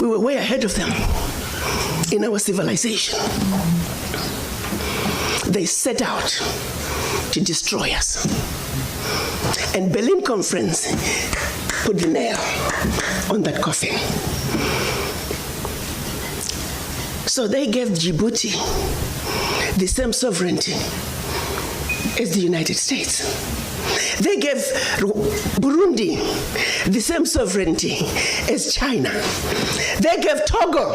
We were way ahead of them in our civilization. They set out to destroy us. And Berlin Conference put the nail on that coffin. So they gave Djibouti the same sovereignty as the United States. They gave Burundi the same sovereignty as China. They gave Togo.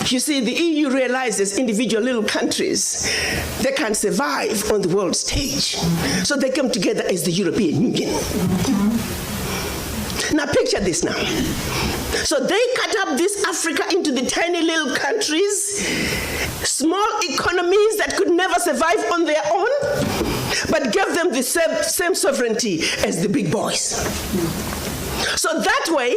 You see, the EU realizes individual little countries, they can't survive on the world stage. So they come together as the European Union. Now picture this now. So they cut up this Africa into the tiny little countries, small economies that could never survive on their own, but gave them the same sovereignty as the big boys. So that way,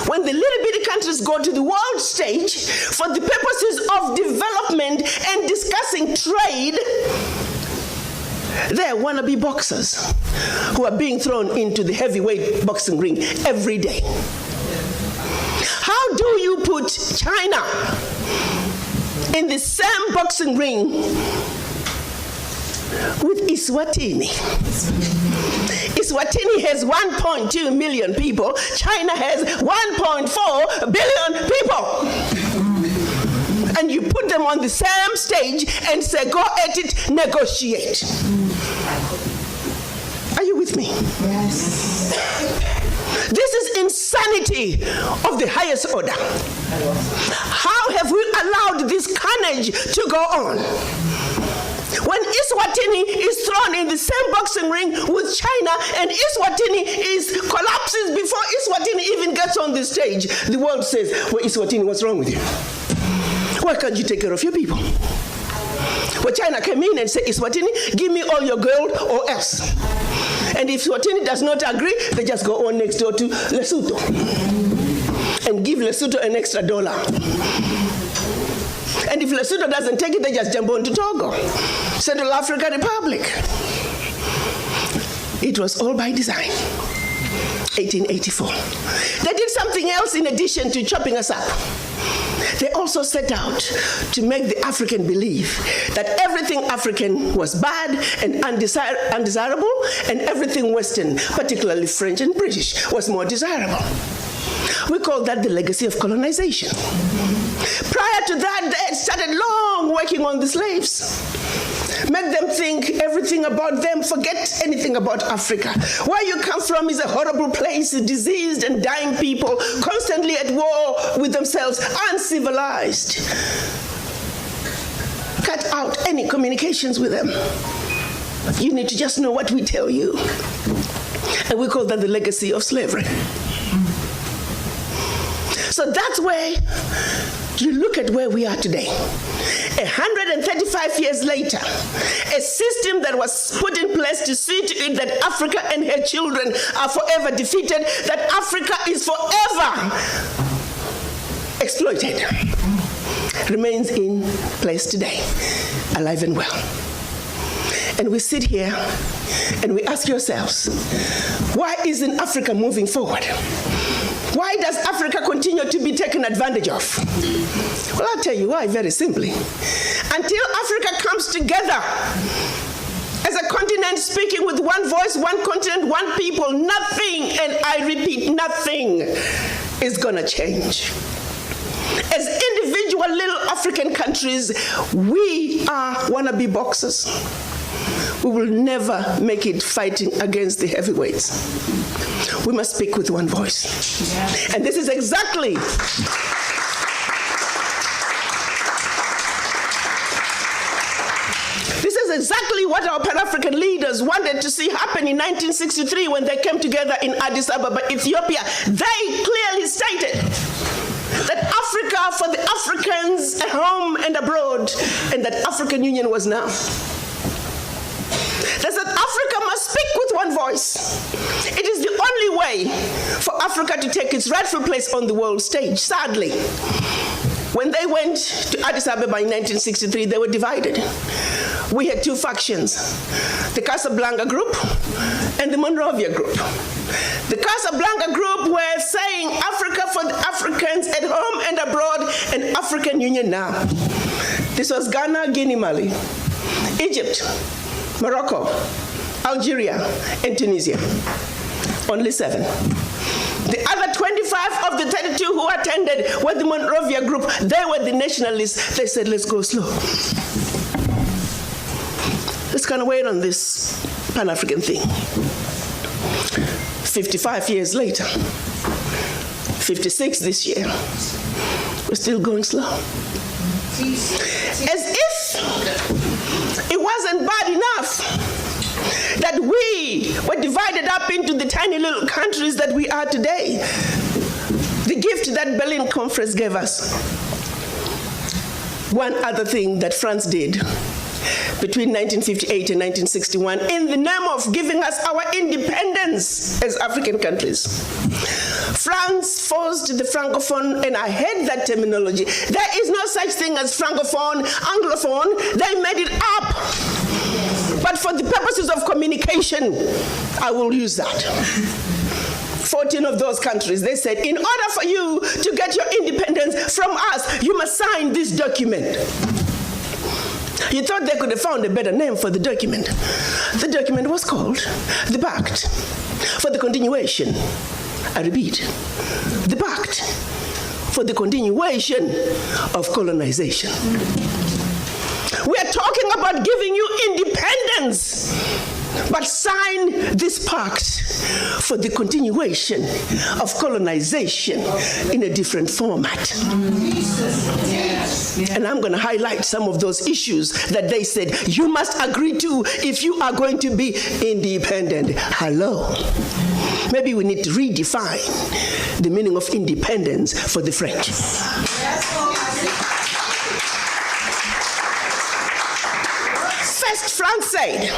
when the little bitty countries go to the world stage for the purposes of development and discussing trade, they're wannabe boxers who are being thrown into the heavyweight boxing ring every day. How do you put China in the same boxing ring with Eswatini? Eswatini has 1.2 million people. China has 1.4 billion people. And you put them on the same stage and say, go at it, negotiate. Are you with me? Yes. This is insanity of the highest order. How have we allowed this carnage to go on? When Eswatini is thrown in the same boxing ring with China and Eswatini collapses before Eswatini even gets on the stage, the world says, well, Eswatini, what's wrong with you? Why can't you take care of your people? Well, China came in and said, Eswatini, give me all your gold or else. And if Eswatini does not agree, they just go on next door to Lesotho and give Lesotho an extra $1. And if Lesotho doesn't take it, they just jump on to Togo, Central African Republic. It was all by design. 1884. They did something else in addition to chopping us up. They also set out to make the African believe that everything African was bad and undesirable, and everything Western, particularly French and British, was more desirable. We call that the legacy of colonization. Prior to that, they had started long working on the slaves. Make them think everything about them, forget anything about Africa. Where you come from is a horrible place, diseased and dying people, constantly at war with themselves, uncivilized. Cut out any communications with them. You need to just know what we tell you. And we call that the legacy of slavery. So that's where you look at where we are today. 135 years later, a system that was put in place to see to it that Africa and her children are forever defeated, that Africa is forever exploited, remains in place today, alive and well. And we sit here and we ask ourselves, why isn't Africa moving forward? Why does Africa continue to be taken advantage of? Well, I'll tell you why, very simply. Until Africa comes together as a continent speaking with one voice, one continent, one people, nothing, and I repeat, nothing is gonna change. As individual little African countries, we are wannabe boxers. We will never make it fighting against the heavyweights. We must speak with one voice. Yes. And this is exactly what our Pan-African leaders wanted to see happen in 1963 when they came together in Addis Ababa, Ethiopia. They clearly stated that Africa for the Africans at home and abroad, and that African Union was now. They said Africa must speak with one voice. It is the only way for Africa to take its rightful place on the world stage. Sadly, when they went to Addis Ababa in 1963, they were divided. We had two factions, the Casablanca group and the Monrovia group. The Casablanca group were saying Africa for the Africans Union now. This was Ghana, Guinea, Mali, Egypt, Morocco, Algeria, and Tunisia. Only 7. The other 25 of the 32 who attended were the Monrovia group. They were the nationalists. They said, let's go slow. Let's kind of wait on this Pan-African thing. 55 years later, 56 this year, we're still going slow. As if it wasn't bad enough that we were divided up into the tiny little countries that we are today. The gift that Berlin Conference gave us. One other thing that France did between 1958 and 1961 in the name of giving us our independence as African countries. France forced the Francophone, and I hate that terminology. There is no such thing as Francophone, Anglophone. They made it up. But for the purposes of communication, I will use that. 14 of those countries, they said, in order for you to get your independence from us, you must sign this document. You thought they could have found a better name for the document. The document was called the Pact for the Continuation. I repeat, the Pact for the Continuation of Colonization. We are talking about giving you independence, but sign this pact for the continuation of colonization in a different format. And I'm going to highlight some of those issues that they said you must agree to if you are going to be independent. Hello. Maybe we need to redefine the meaning of independence for the French. First, France said,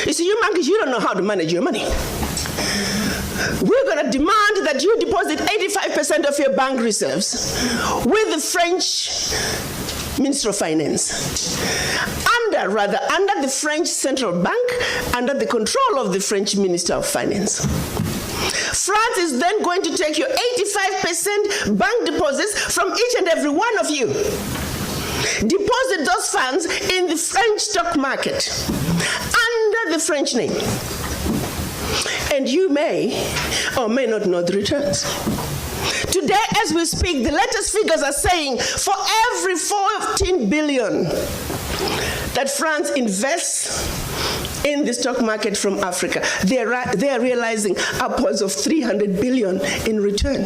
you see, you monkeys, you don't know how to manage your money. We're going to demand that you deposit 85% of your bank reserves with the French Minister of Finance. Under the French Central Bank, under the control of the French Minister of Finance. France is then going to take your 85% bank deposits from each and every one of you. Deposit those funds in the French stock market under the French name. And you may or may not know the returns. Today, as we speak, the latest figures are saying for every 14 billion that France invests in the stock market from Africa, they are realizing upwards of 300 billion in return.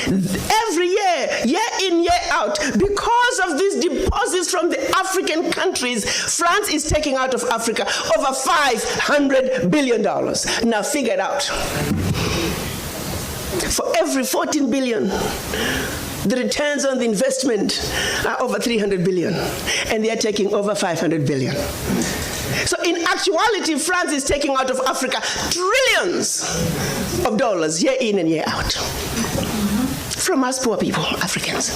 Every year, year in, year out, because of these deposits from the African countries, France is taking out of Africa over $500 billion. Now figure it out. For every 14 billion, the returns on the investment are over 300 billion, and they are taking over 500 billion. So in actuality, France is taking out of Africa trillions of dollars year in and year out. From us poor people, Africans.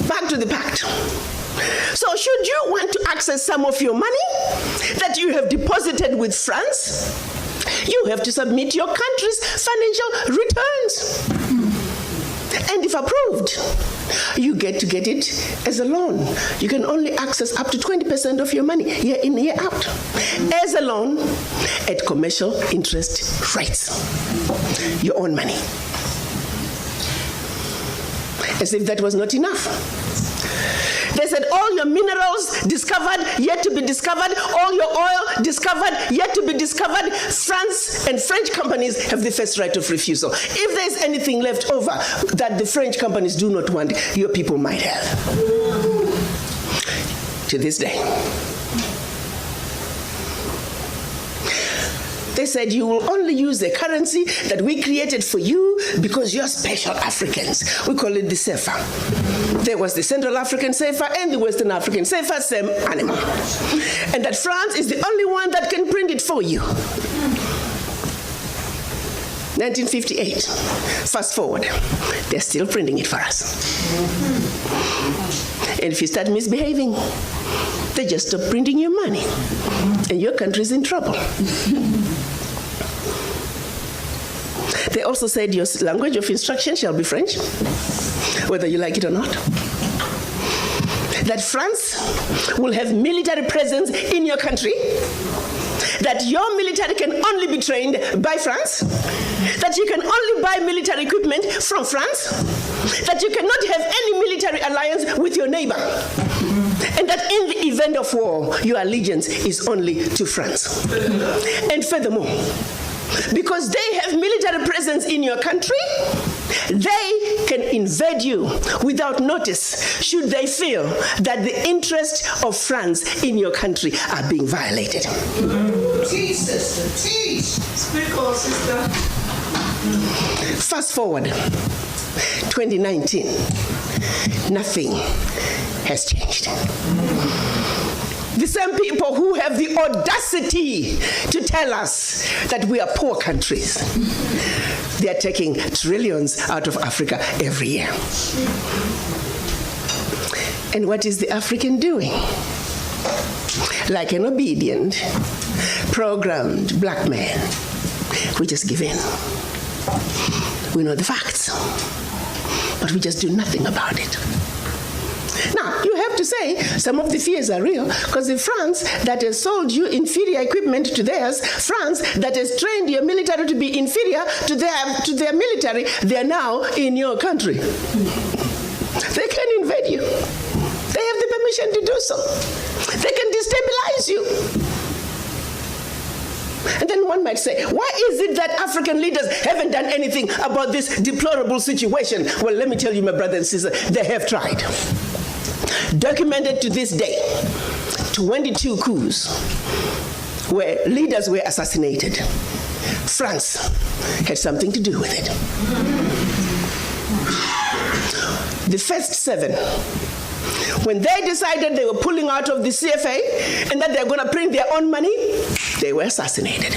Back to the pact. So should you want to access some of your money that you have deposited with France, you have to submit your country's financial returns. And if approved, you get to get it as a loan. You can only access up to 20% of your money year in, year out as a loan at commercial interest rates. Your own money. As if that was not enough. They said all your minerals discovered, yet to be discovered, all your oil discovered, yet to be discovered. France and French companies have the first right of refusal. If there's anything left over that the French companies do not want, your people might have. To this day. They said you will only use the currency that we created for you because you're special Africans. We call it the CFA. There was the Central African CFA and the Western African CFA, same animal. And that France is the only one that can print it for you. 1958. Fast forward. They're still printing it for us. And if you start misbehaving, they just stop printing your money. And your country's in trouble. They also said your language of instruction shall be French, whether you like it or not. That France will have military presence in your country, that your military can only be trained by France, that you can only buy military equipment from France, that you cannot have any military alliance with your neighbor, and that in the event of war, your allegiance is only to France. And furthermore, because they have military presence in your country, they can invade you without notice should they feel that the interests of France in your country are being violated. Teach, sister, teach. Speak on, sister. Fast forward, 2019, nothing has changed. The same people who have the audacity to tell us that we are poor countries, they are taking trillions out of Africa every year. And what is the African doing? Like an obedient, programmed black man, we just give in. We know the facts, but we just do nothing about it. Now, you have to say some of the fears are real, because if France that has sold you inferior equipment to theirs, France that has trained your military to be inferior to their military, they are now in your country. They can invade you. They have the permission to do so. They can destabilize you. And then one might say, why is it that African leaders haven't done anything about this deplorable situation? Well, let me tell you, my brother and sister, they have tried. Documented to this day, 22 coups where leaders were assassinated. France had something to do with it. The first 7, when they decided they were pulling out of the CFA and that they were going to print their own money, they were assassinated.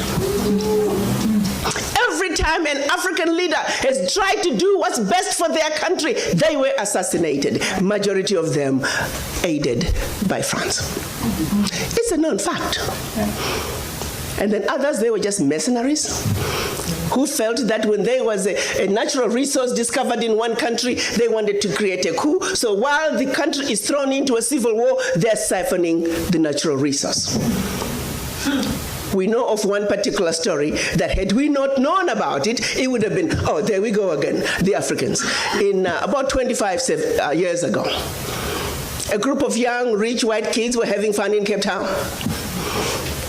Every time an African leader has tried to do what's best for their country, they were assassinated. Majority of them aided by France. It's a known fact. And then others, they were just mercenaries who felt that when there was a natural resource discovered in one country, they wanted to create a coup. So while the country is thrown into a civil war, they're siphoning the natural resource. We know of one particular story that had we not known about it, it would have been, oh, there we go again, the Africans. In about 25 years ago, a group of young, rich white kids were having fun in Cape Town.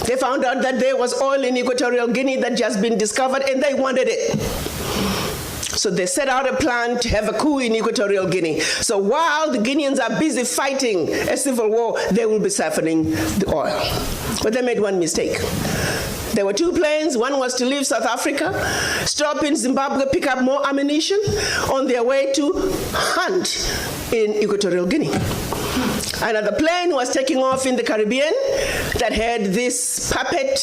They found out that there was oil in Equatorial Guinea that had just been discovered, and they wanted it. So they set out a plan to have a coup in Equatorial Guinea. So while the Guineans are busy fighting a civil war, they will be siphoning the oil. But they made one mistake. There were 2 planes. One was to leave South Africa, stop in Zimbabwe, pick up more ammunition on their way to hunt in Equatorial Guinea. Another plane was taking off in the Caribbean that had this puppet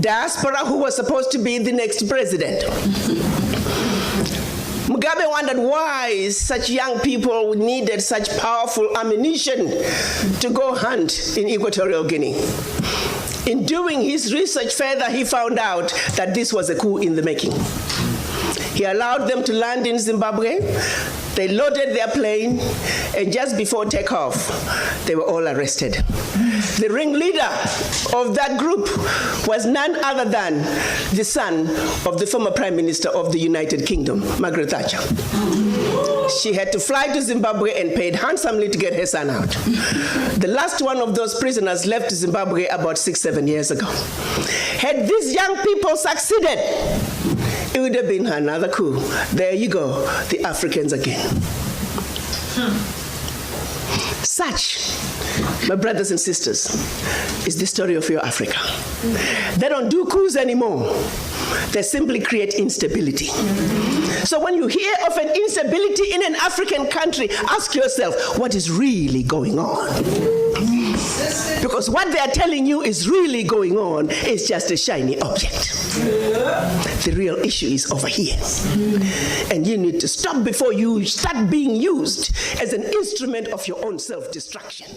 diaspora who was supposed to be the next president. Mugabe wondered why such young people needed such powerful ammunition to go hunt in Equatorial Guinea. In doing his research further, he found out that this was a coup in the making. He allowed them to land in Zimbabwe. They loaded their plane, and just before takeoff, they were all arrested. The ringleader of that group was none other than the son of the former Prime Minister of the United Kingdom, Margaret Thatcher. She had to fly to Zimbabwe and paid handsomely to get her son out. The last one of those prisoners left Zimbabwe about 6-7 years ago. Had these young people succeeded, it would have been another coup. There you go, the Africans again. Such, my brothers and sisters, is the story of your Africa. They don't do coups anymore. They simply create instability. So when you hear of an instability in an African country, ask yourself, what is really going on? Because what they are telling you is really going on is just a shiny object. The real issue is over here. And you need to stop before you start being used as an instrument of your own self-destruction.